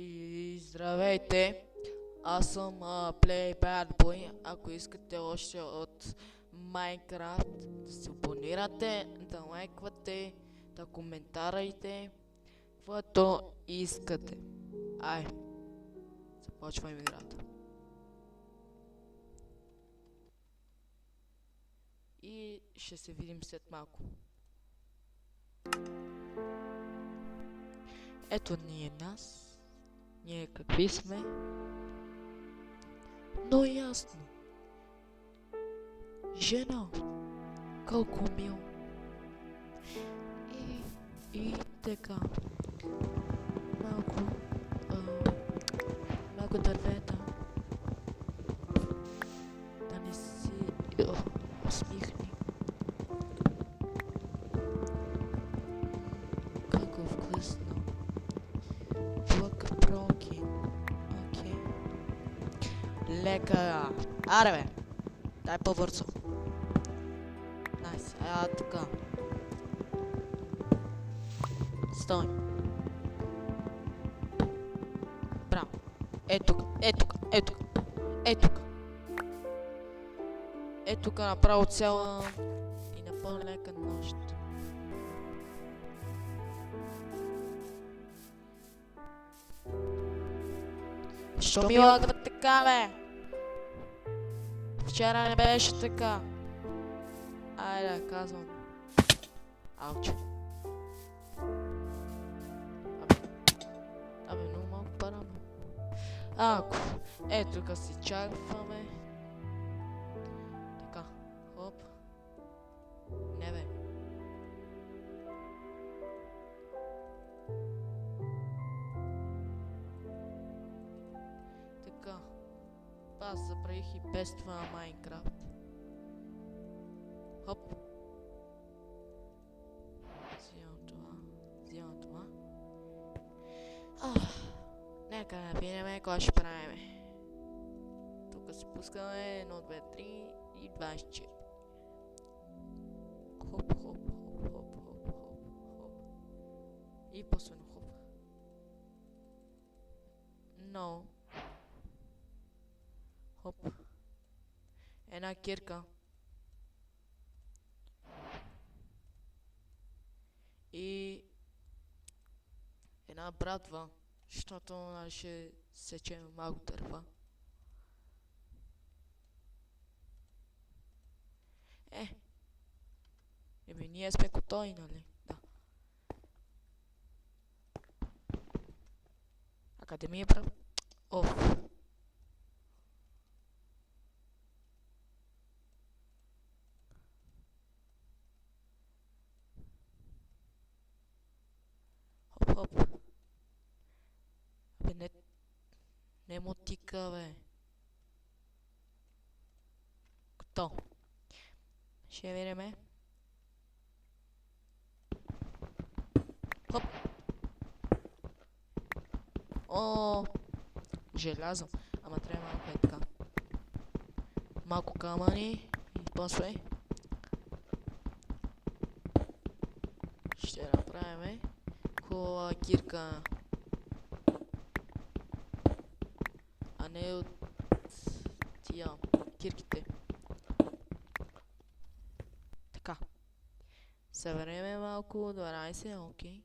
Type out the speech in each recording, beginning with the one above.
И здравейте, аз съм Play Bad Boy. Ако искате още от Minecraft, да се абонирате, да лайквате, да коментарайте, каквото искате. Ай, започваме играта. И ще се видим след малко. Ето ние нас. Ние какви сме? Но ясно. Жена. Колко мил. И така. Малко. Малко дървета. Да не си усмихни. Колко вкусно. Блъка бронки. Окей. Лека. Аре бе. Дай по-бързо. Найс. Така. Стой. Браво. Ето тук направо цяла и напълно лека нощ. Що ми лагва така, бе? Вчера не беше така. Айде, казвам. Ауч. Абе, много малко параме. Ако. Ето тук си чакваме. Така. Хоп. Не бе. Така. Аз забравих и без това Майнкрафт. Хоп. Взимам това. Нека да видим кой ще правим. Тук се пускаме 1, 2, 3 и 24. Хоп. И последно хоп. Но. Хоп. Една кирка. И една братва, защото ще сечем малко дърва. Ние сме готови, нали? Да. А къде ми е прав? Оф. Хоп. Абе, не му тика, бе. Готово. Ще видиме. Хоп. О, желязо. Ама трябва малко е така. Малко камъни и после ще направим хубава кирка. А не от тия кирките. Така. Събереме малко 12, окей.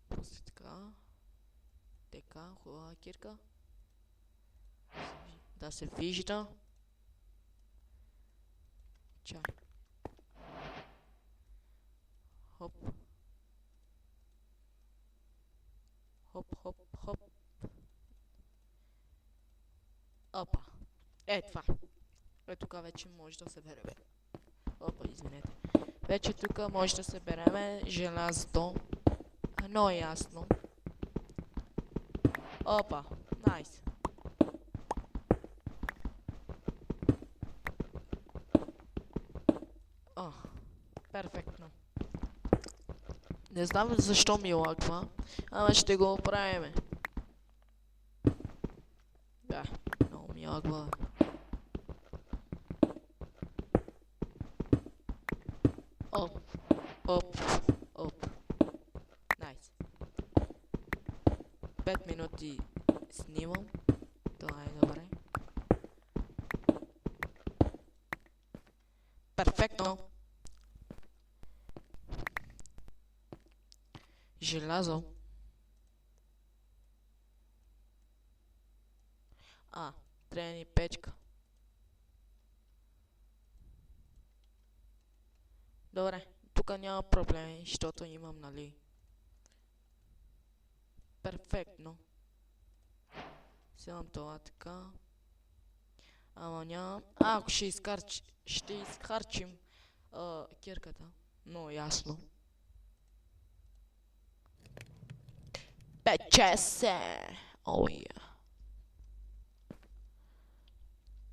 После така. Така, хубава кирка. Да се вижда. Чай. Хоп. Хоп. Опа. Това. Тук вече може да се береме. Опа, извинете. Вече тук може да се береме желязото. Но ясно. Опа. Найс. Перфектно. Не знам защо ми лагва, ама ще го оправиме. Да, много ми лагва. Оп. Найс. 5 минути снимам. Това е добре. Перфектно. Желязо. Трябва ни печка. Добре, тук няма проблеми, защото имам, нали? Перфектно. Вземам това така. Ама нямам. Ако ще изхарчим кирката. Но ясно. Пече се! О,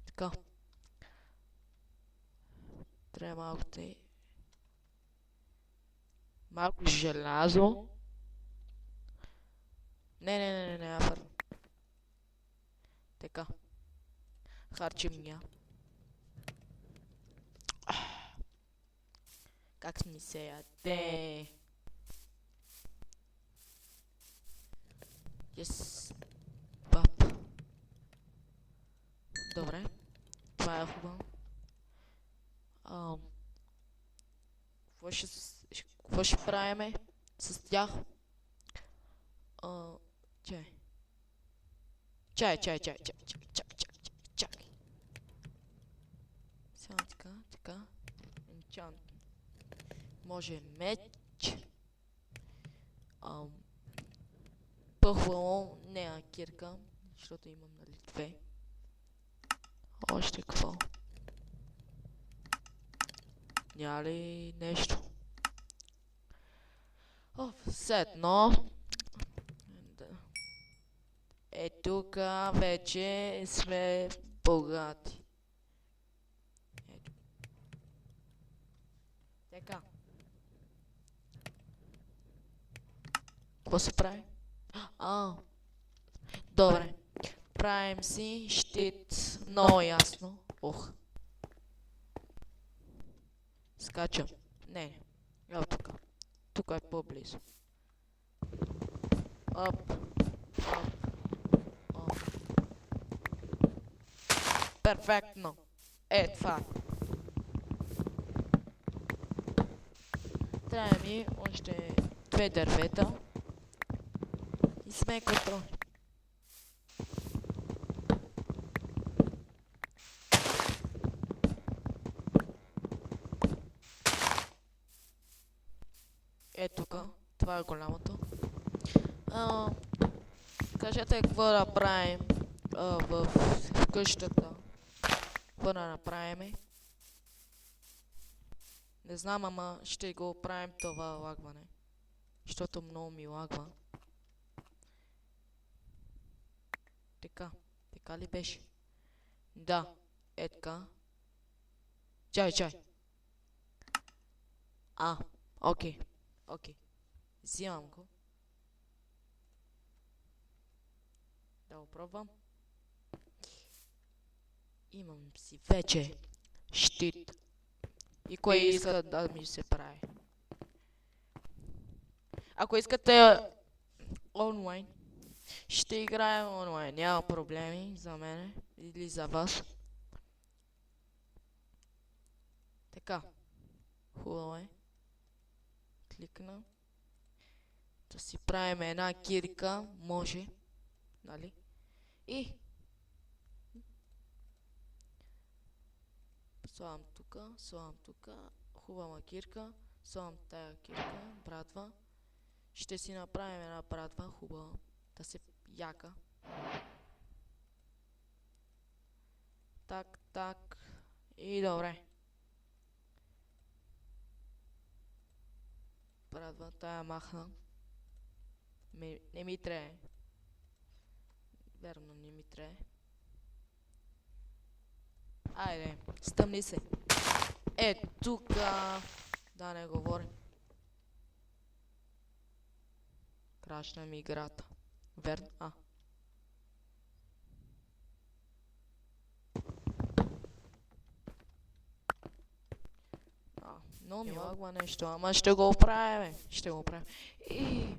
така. Трябва малко желязо. Не, афър. Така. Харчим я. Как ми се яде? Yes. Пап. Добре. Това е хубаво. Какво ще правиме с тях? Чай. Сега така. Enchant. Може меч. По-хубаво не кирка, защото имам, нали, две. Още какво? Няма ли нещо? Все едно. Тук вече сме богати. Ето. Така. Какво се прави? Добре. Правим си щит. Много ясно. Скачам. Не. Ето тук. Тук е по-близо. Перфектно. Това. Трябва ми още 2 дървета. И сме готови. Тук. Това е голямото. Кажете какво да правим в къщата. Какво да направим? Не знам, ама ще го правим това лагване. Защото много ми лагва. Така ли беше? Да, така. Чай. Окей. Взимам го. Да го пробвам. Имам си вече щит. И кой иска да ми се прави? Ако искате онлайн, ще играем онлайн. Няма проблеми за мене или за вас. Така. Хубаво е. Кликна. Да си правим една кирка. Може. Нали? И слагам тук, хубава кирка, слагам тая кирка, братва. Ще си направим една братва, хубава, да се яка. Так. И добре. Братва, тая махна. Не ми трябва. Верно, не ми трябва. Айде, стъмни се. Тука. Да не говорим. Крашна ми играта. Верно? Но ми лагва нещо, ама ще го оправим. И